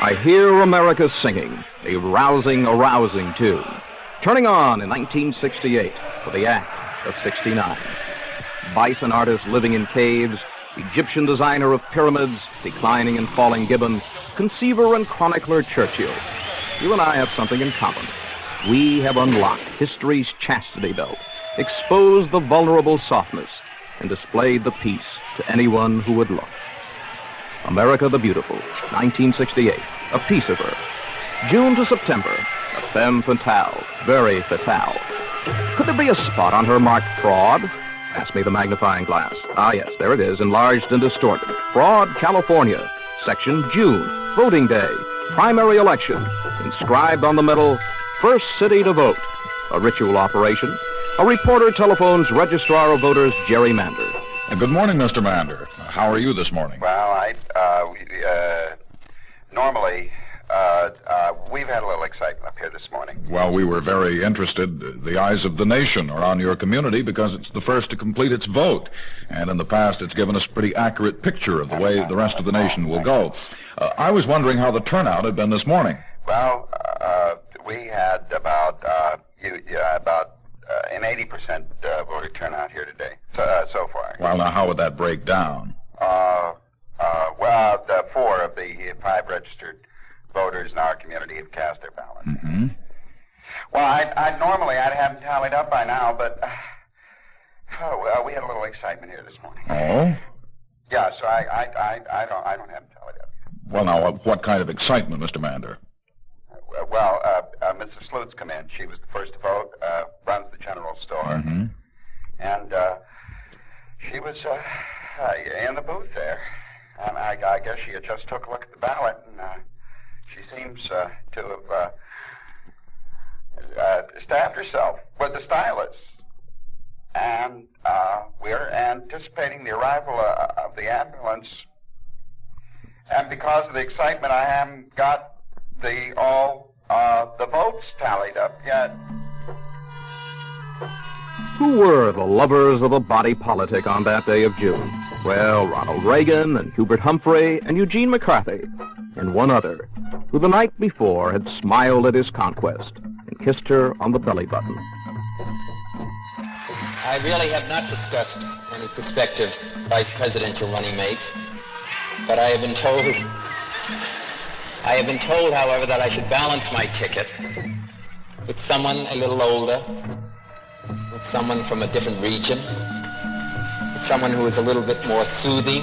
I Hear America Singing, a rousing, arousing tune. Turning on in 1968 for the Act of 69. Bison artist living in caves, Egyptian designer of pyramids, declining and falling gibbon, conceiver and chronicler Churchill. You and I have something in common. We have unlocked history's chastity belt, exposed the vulnerable softness, and displayed the peace to anyone who would look. America the Beautiful, 1968, a piece of her. June to September, a femme fatale, very fatale. Could there be a spot on her marked fraud? Pass me the magnifying glass. Ah, yes, there it is, enlarged and distorted. Fraud, California, section June, voting day, primary election. Inscribed on the medal, first city to vote. A ritual operation. A reporter telephones Registrar of Voters Jerry Mander. Good morning, Mr. Mander. How are you this morning? Well, normally, we've had a little excitement up here this morning. Well, we were very interested. The eyes of the nation are on your community because it's the first to complete its vote. And in the past, it's given us a pretty accurate picture of the way the rest of the nation will go. I was wondering how the turnout had been this morning. Well, we had about an 80% voter turnout here today, so far. Well, now, how would that break down? The 4 of the 5 registered voters in our community have cast their ballots. Mm-hmm. Well, I'd normally have them tallied up by now, but we had a little excitement here this morning. Oh? Yeah, so I don't have them tallied up. Well, now, what kind of excitement, Mr. Mander? Mrs. Sleuth's come in. She was the first to vote, runs the general store. Mm-hmm. And she was in the booth there. And I guess she had just took a look at the ballot, and she seems to have stabbed herself with the stylus. And we're anticipating the arrival of the ambulance. And because of the excitement, I haven't got the votes tallied up yet. Who were the lovers of the body politic on that day of June? Well, Ronald Reagan and Hubert Humphrey and Eugene McCarthy, and one other, who the night before had smiled at his conquest and kissed her on the belly button. I really have not discussed any prospective vice presidential running mate, but I have been told, however, that I should balance my ticket with someone a little older, with someone from a different region, with someone who is a little bit more soothing,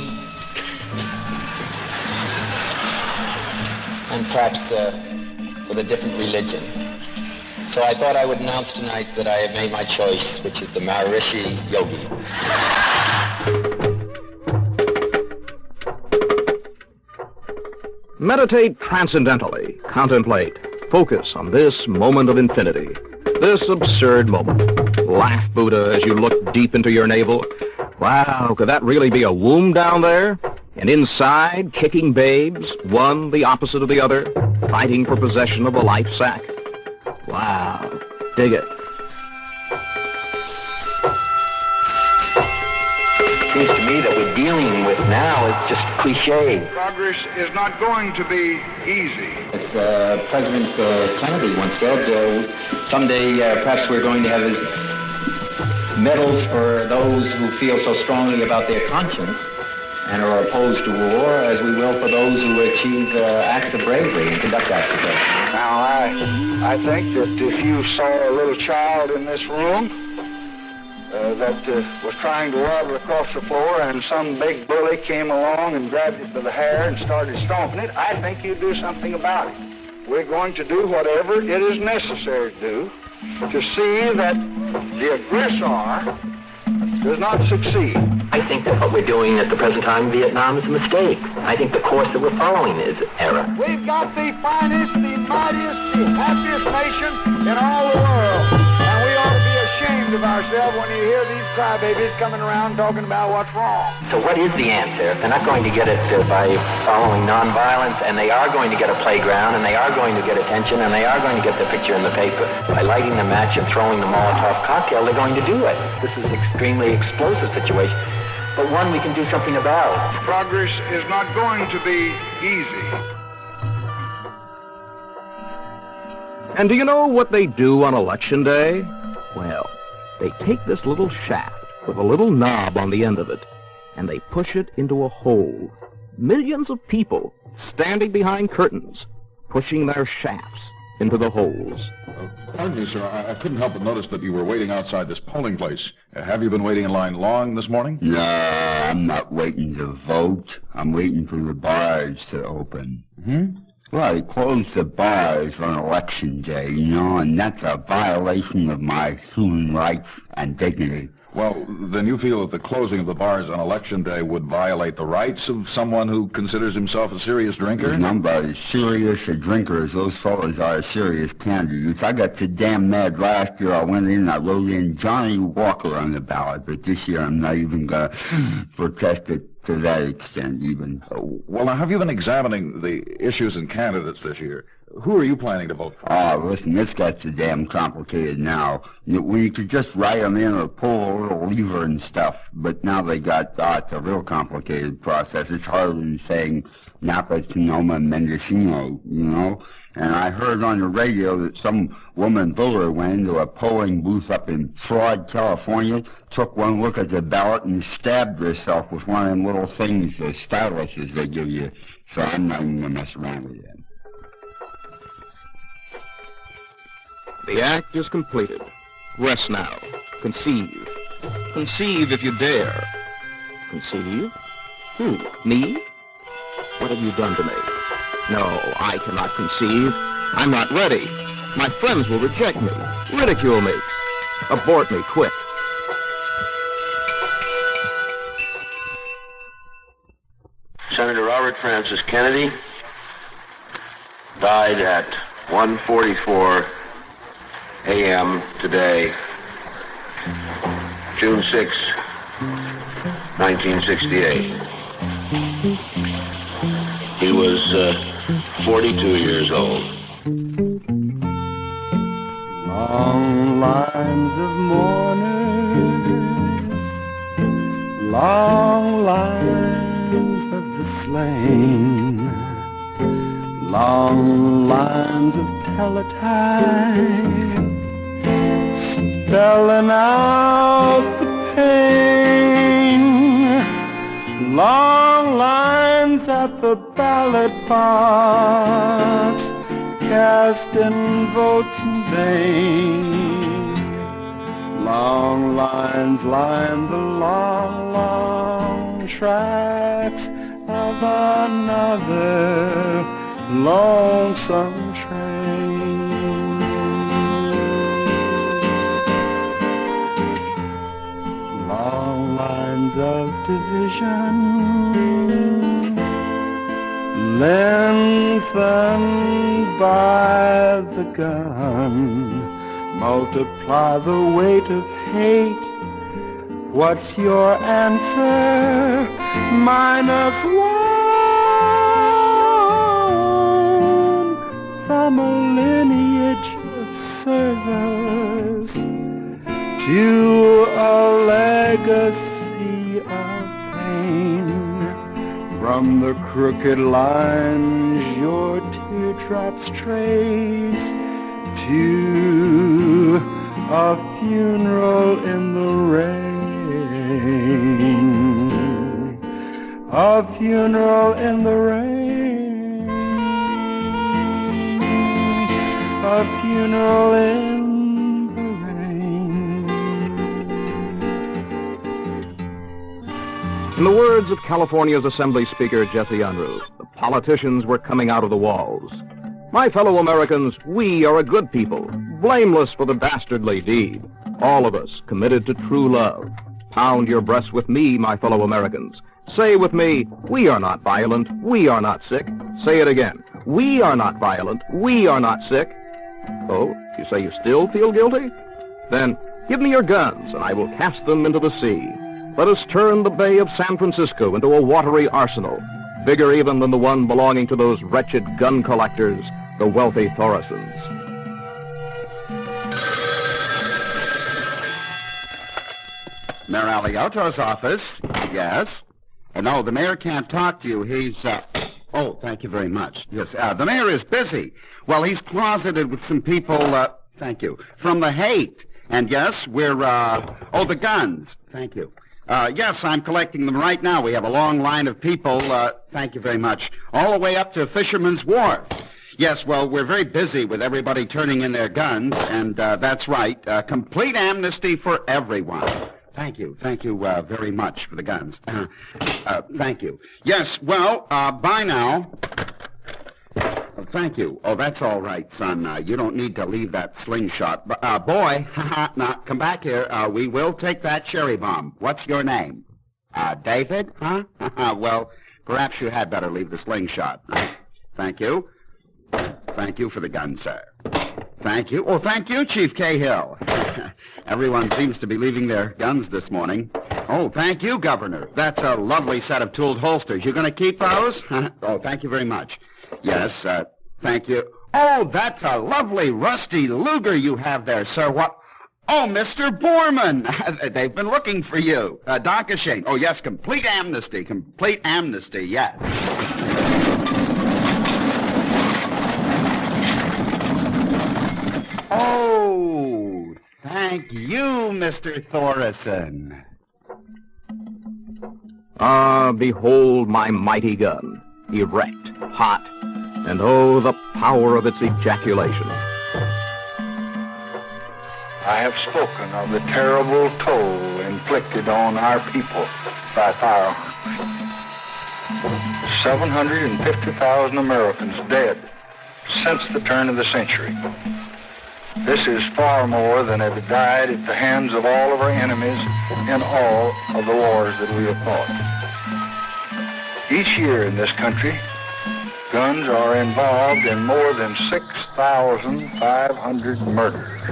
and perhaps with a different religion. So I thought I would announce tonight that I have made my choice, which is the Maharishi Yogi. Meditate transcendentally, contemplate, focus on this moment of infinity, this absurd moment. Laugh, Buddha, as you look deep into your navel. Wow, could that really be a womb down there? And inside, kicking babes, one the opposite of the other, fighting for possession of a life sack. Wow, dig it. Seems to me that we're dealing with now is just cliche. Progress is not going to be easy. As President Kennedy once said, someday perhaps we're going to have his medals for those who feel so strongly about their conscience and are opposed to war, as we will for those who achieve acts of bravery and conduct acts of bravery. Now, I think that if you saw a little child in this room that was trying to waddle across the floor and some big bully came along and grabbed it by the hair and started stomping it, I think you'd do something about it. We're going to do whatever it is necessary to do to see that the aggressor does not succeed. I think that what we're doing at the present time in Vietnam is a mistake. I think the course that we're following is error. We've got the finest, the mightiest, the happiest nation in all the world. And we ought to be ashamed of ourselves when you hear these crybabies coming around talking about what's wrong. So what is the answer? They're not going to get it by following nonviolence, and they are going to get a playground, and they are going to get attention, and they are going to get the picture in the paper. By lighting the match and throwing the Molotov cocktail, they're going to do it. This is an extremely explosive situation, but one we can do something about. Progress is not going to be easy. And do you know what they do on Election Day? Well, they take this little shaft with a little knob on the end of it, and they push it into a hole. Millions of people standing behind curtains, pushing their shafts into the holes. Pardon me, sir. I couldn't help but notice that you were waiting outside this polling place. Have you been waiting in line long this morning? No, I'm not waiting to vote. I'm waiting for the bars to open. Well, they closed the bars on Election Day, and that's a violation of my human rights and dignity. Well, then you feel that the closing of the bars on Election Day would violate the rights of someone who considers himself a serious drinker? There's nobody as serious a drinker as those fellas are serious candidates. I got so damn mad last year I went in and I wrote in Johnny Walker on the ballot, but this year I'm not even going to protest it to that extent even. Well, now, have you been examining the issues and candidates this year? Who are you planning to vote for? Oh, listen, this got so damn complicated now. When you could just write them in or pull a little lever and stuff, but now they got, it's a real complicated process. It's harder than saying Napa, Sonoma, Mendocino, And I heard on the radio that some woman voter went into a polling booth up in Fraud, California, took one look at the ballot and stabbed herself with one of them little things, the styluses they give you. So I'm not even going to mess around with that. The act is completed. Rest now. Conceive. Conceive if you dare. Conceive? Who? Me? What have you done to me? No, I cannot conceive. I'm not ready. My friends will reject me, ridicule me, abort me quick. Senator Robert Francis Kennedy died at 1:44 a.m. today, June 6, 1968. He was 42 years old. Long lines of mourners, long lines of the slain, long lines of teletype spelling out the pain, long lines at the ballot box casting votes in vain, long lines line the long, long tracks of another lonesome train. Long lines of division lengthened by the gun, multiply the weight of hate. What's your answer? Minus one from a lineage of service to a legacy of pain. From the crooked lines your teardrops trace to a funeral in the rain, a funeral in the rain, a funeral in the rain. In the words of California's Assembly Speaker Jesse Unruh, the politicians were coming out of the walls. My fellow Americans, we are a good people, blameless for the dastardly deed. All of us committed to true love. Pound your breasts with me, my fellow Americans. Say with me, we are not violent, we are not sick. Say it again. We are not violent, we are not sick. Oh, you say you still feel guilty? Then give me your guns, and I will cast them into the sea. Let us turn the Bay of San Francisco into a watery arsenal, bigger even than the one belonging to those wretched gun collectors, the wealthy Thorisons. Mayor Alioto's office. Yes. No, the mayor can't talk to you. He's Oh, thank you very much. Yes, the mayor is busy. Well, he's closeted with some people, thank you, from the hate. And yes, we're, the guns. Thank you. Yes, I'm collecting them right now. We have a long line of people, thank you very much, all the way up to Fisherman's Wharf. Yes, well, we're very busy with everybody turning in their guns, and that's right, complete amnesty for everyone. Thank you very much for the guns. Thank you. Yes, well, bye now. Thank you. Oh, that's all right, son. You don't need to leave that slingshot. Boy, now, come back here. We will take that cherry bomb. What's your name? David? Huh? Well, perhaps you had better leave the slingshot. Thank you. Thank you for the gun, sir. Thank you. Oh, thank you, Chief Cahill. Everyone seems to be leaving their guns this morning. Oh, thank you, Governor. That's a lovely set of tooled holsters. You going to keep those? Oh, thank you very much. Yes, thank you. Oh, that's a lovely rusty Luger you have there, sir. What? Oh, Mr. Borman. They've been looking for you. Doc Shane. Oh, yes, complete amnesty, yes. Oh, thank you, Mr. Thorison. Ah, behold my mighty gun, erect, hot, and oh, the power of its ejaculation. I have spoken of the terrible toll inflicted on our people by firearms. 750,000 Americans dead since the turn of the century. This is far more than have died at the hands of all of our enemies in all of the wars that we have fought. Each year in this country, guns are involved in more than 6,500 murders.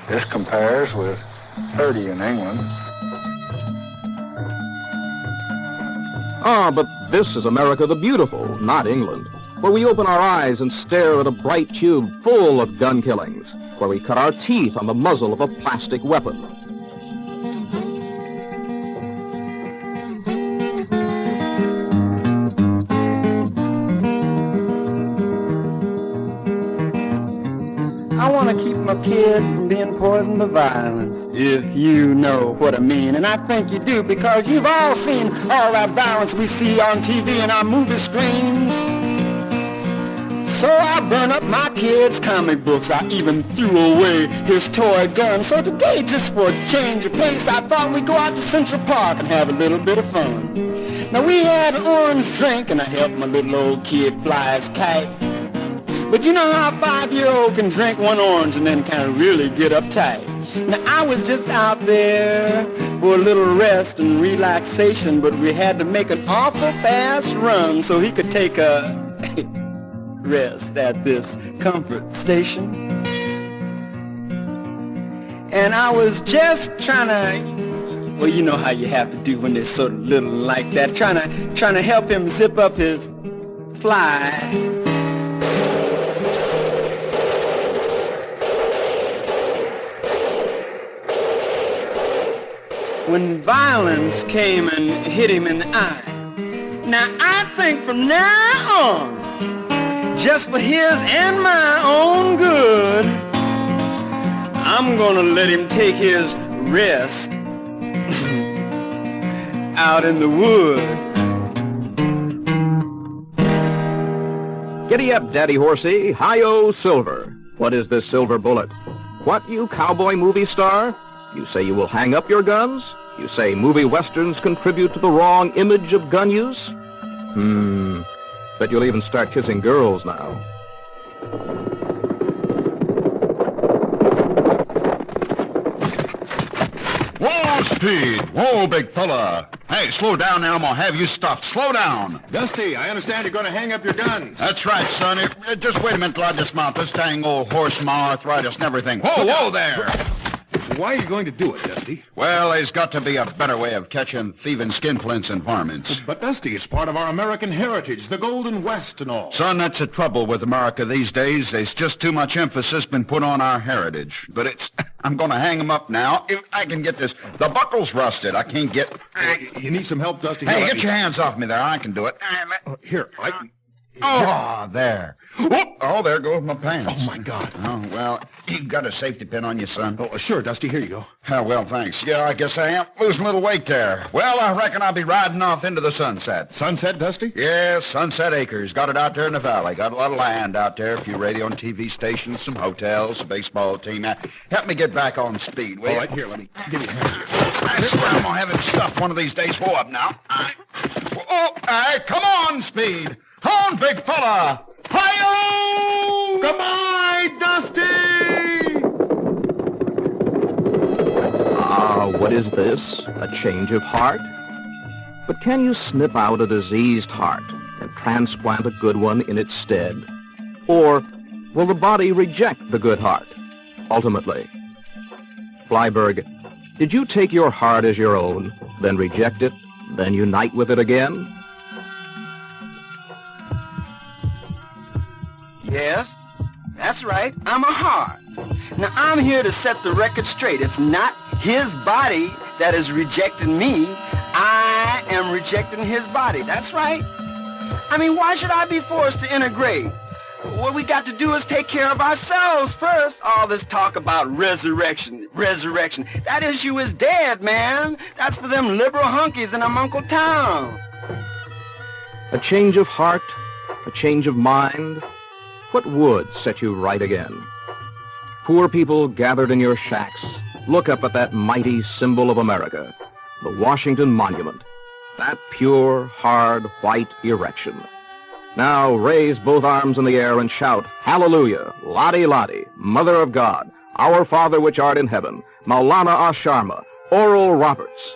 This compares with 30 in England. Ah, but this is America the Beautiful, not England, where we open our eyes and stare at a bright tube full of gun killings, where we cut our teeth on the muzzle of a plastic weapon. I want to keep my kid from being poisoned by violence, if you know what I mean. And I think you do, because you've all seen all that violence we see on TV and our movie screens. So I burn up my kid's comic books. I even threw away his toy gun. So today, just for a change of pace, I thought we'd go out to Central Park and have a little bit of fun. Now we had an orange drink and I helped my little old kid fly his kite. But you know how a 5-year-old can drink one orange and then kind of really get uptight. Now I was just out there for a little rest and relaxation, but we had to make an awful fast run so he could take a rest at this comfort station. And I was just trying to, well, you know how you have to do when they're sort of little like that, trying to help him zip up his fly. When violence came and hit him in the eye. Now I think from now on, just for his and my own good, I'm gonna let him take his rest out in the wood. Giddy up, Daddy Horsey. Hi-yo, Silver. What is this silver bullet? What, you cowboy movie star? You say you will hang up your guns? You say movie westerns contribute to the wrong image of gun use? Bet you'll even start kissing girls now. Whoa, Speed! Whoa, big fella! Hey, slow down now, I'm gonna have you stuffed. Slow down! Dusty, I understand you're gonna hang up your guns. That's right, son. Just wait a minute till I dismount this dang old horse, my arthritis and everything. Whoa there! Why are you going to do it, Dusty? Well, there's got to be a better way of catching thieving skinflints and varmints. But, Dusty, it's part of our American heritage, the Golden West and all. Son, that's the trouble with America these days. There's just too much emphasis been put on our heritage. But it's I'm going to hang him up now. If I can get this. The buckle's rusted. I can't get... You need some help, Dusty? Hey, get your hands off me there. I can do it. Here, Oh, there. Whoop. Oh, there goes my pants. Oh, my God. Oh, well, you got a safety pin on you, son? Oh, sure, Dusty. Here you go. Oh, well, thanks. Yeah, I guess I am losing a little weight there. Well, I reckon I'll be riding off into the sunset. Sunset, Dusty? Yeah, Sunset Acres. Got it out there in the valley. Got a lot of land out there, a few radio and TV stations, some hotels, a baseball team. Help me get back on speed, will All you? right, here, let me give you a hand here. I swear I'm going to have him stuffed one of these days. Hold up now. Come on, Speed. On, big fella. Hi-yo! Goodbye, Dusty! What is this? A change of heart? But can you snip out a diseased heart and transplant a good one in its stead? Or will the body reject the good heart, ultimately? Flyberg, did you take your heart as your own, then reject it, then unite with it again? Yes, that's right. I'm a heart. Now, I'm here to set the record straight. It's not his body that is rejecting me. I am rejecting his body. That's right. I mean, why should I be forced to integrate? What we got to do is take care of ourselves first. All this talk about resurrection. That issue is dead, man. That's for them liberal hunkies in them Uncle Town. A change of heart, a change of mind. What would set you right again? Poor people gathered in your shacks, look up at that mighty symbol of America, the Washington Monument, that pure, hard, white erection. Now raise both arms in the air and shout, Hallelujah, Lottie Lottie, Mother of God, Our Father which art in heaven, Maulana Asharma, Oral Roberts.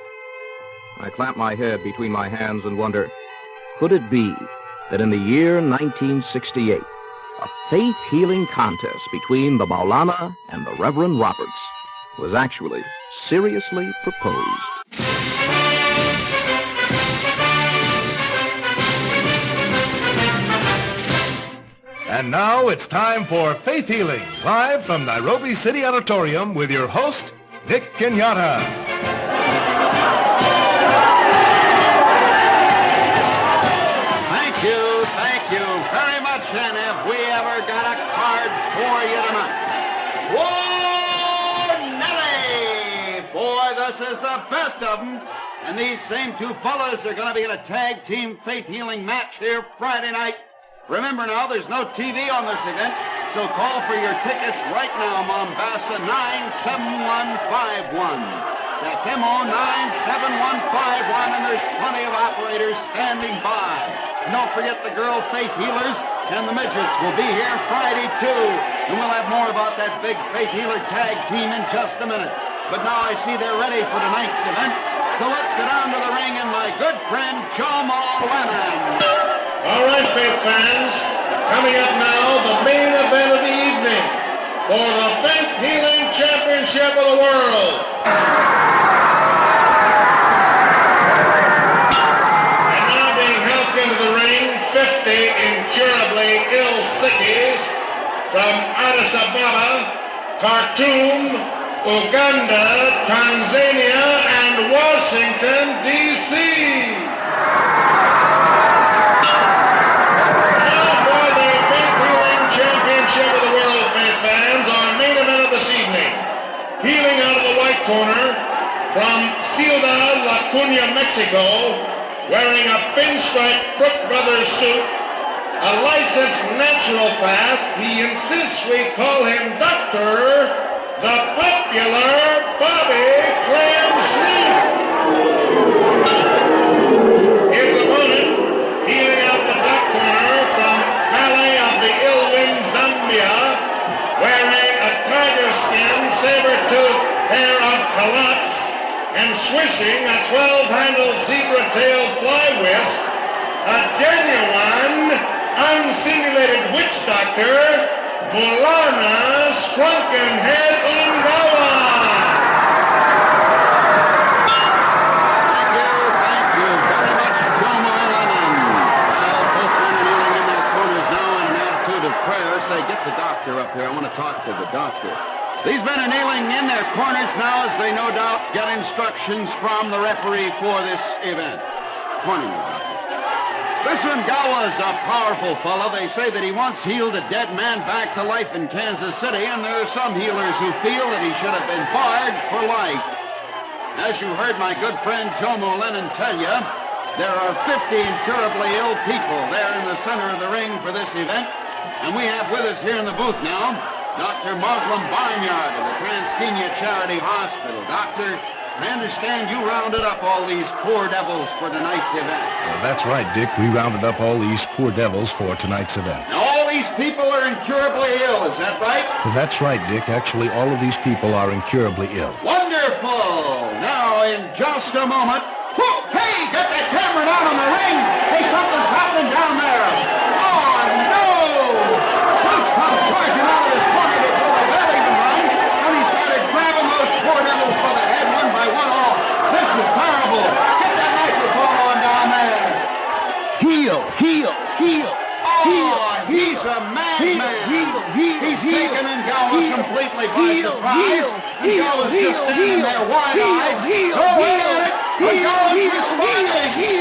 I clamp my head between my hands and wonder, could it be that in the year 1968, a faith-healing contest between the Maulana and the Reverend Roberts was actually seriously proposed? And now it's time for Faith Healing, live from Nairobi City Auditorium with your host, Dick Kenyatta. Thank you very much, and have we ever got a card for you tonight? Whoa, Nelly! Boy, this is the best of them. And these same two fellas are going to be in a tag team faith healing match here Friday night. Remember now, there's no TV on this event, so call for your tickets right now, Mombasa 97151. That's MO 97151, and there's plenty of operators standing by. And don't forget the girl faith healers and the midgets will be here Friday too. And we'll have more about that big faith healer tag team in just a minute. But now I see they're ready for tonight's event. So let's go down to the ring and my good friend Jomo Lennon. All right, faith fans, coming up now, the main event of the evening for the Faith Healing Championship of the World. And now being helped into the ring, 50 incurably ill sickies from Addis Ababa, Khartoum, Uganda, Tanzania, and Washington, D.C. Championship of the World, faith fans, our main event of this evening. Healing out of the white corner from Ciudad La Cuna, Mexico, wearing a pinstripe Brook Brothers suit, a licensed naturopath. He insists we call him Doctor, the popular Bobby Clam Sleep. His opponent, healing out the black corner from Valley of the Irwin, Zambia, wearing a tiger skin, saber-tooth pair of culottes, and swishing a 12-handled zebra-tailed fly whisk, a genuine, unsimulated witch doctor, Maulana Sprunkenhead Ungawa. Thank you very much, Jomo Lennon. Well, both men are kneeling in their corners now in an attitude of prayer. Say, get the doctor up here. I want to talk to the doctor. These men are kneeling in their corners now as they no doubt get instructions from the referee for this event. Morning, Doctor. This Ngawa's a powerful fellow. They say that he once healed a dead man back to life in Kansas City, and there are some healers who feel that he should have been barred for life. As you heard my good friend Jomo Lennon tell you, there are 50 incurably ill people there in the center of the ring for this event, and we have with us here in the booth now Dr. Muslim Barnyard of the Trans-Kenya Charity Hospital. Doctor, I understand you rounded up all these poor devils for tonight's event. Well, that's right, Dick. We rounded up all these poor devils for tonight's event. Now, all these people are incurably ill, is that right? Well, that's right, Dick. Actually, all of these people are incurably ill. Wonderful! Now, in just a moment... Whoa, hey, get that camera down on the ring! Hey, something's happening down there! Oh, no! Scott's come charging out of his corner before the bell even rang, and he started grabbing those poor devils by the head one by one. Oh, this is terrible! Get that microphone on down there! Heal! Oh, he's a madman! He's taken Ngawa completely by surprise. Ngawa's just standing there wide-eyed. Go ahead! Ngawa's responding!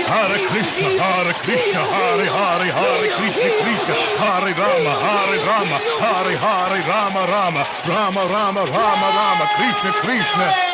Hare Krishna, Hare Krishna, Hare Hare, Hare Krishna, Krishna, Hare Rama, Hare Rama, Hare Hare, Rama Rama, Rama Rama, Rama Rama, Krishna Krishna.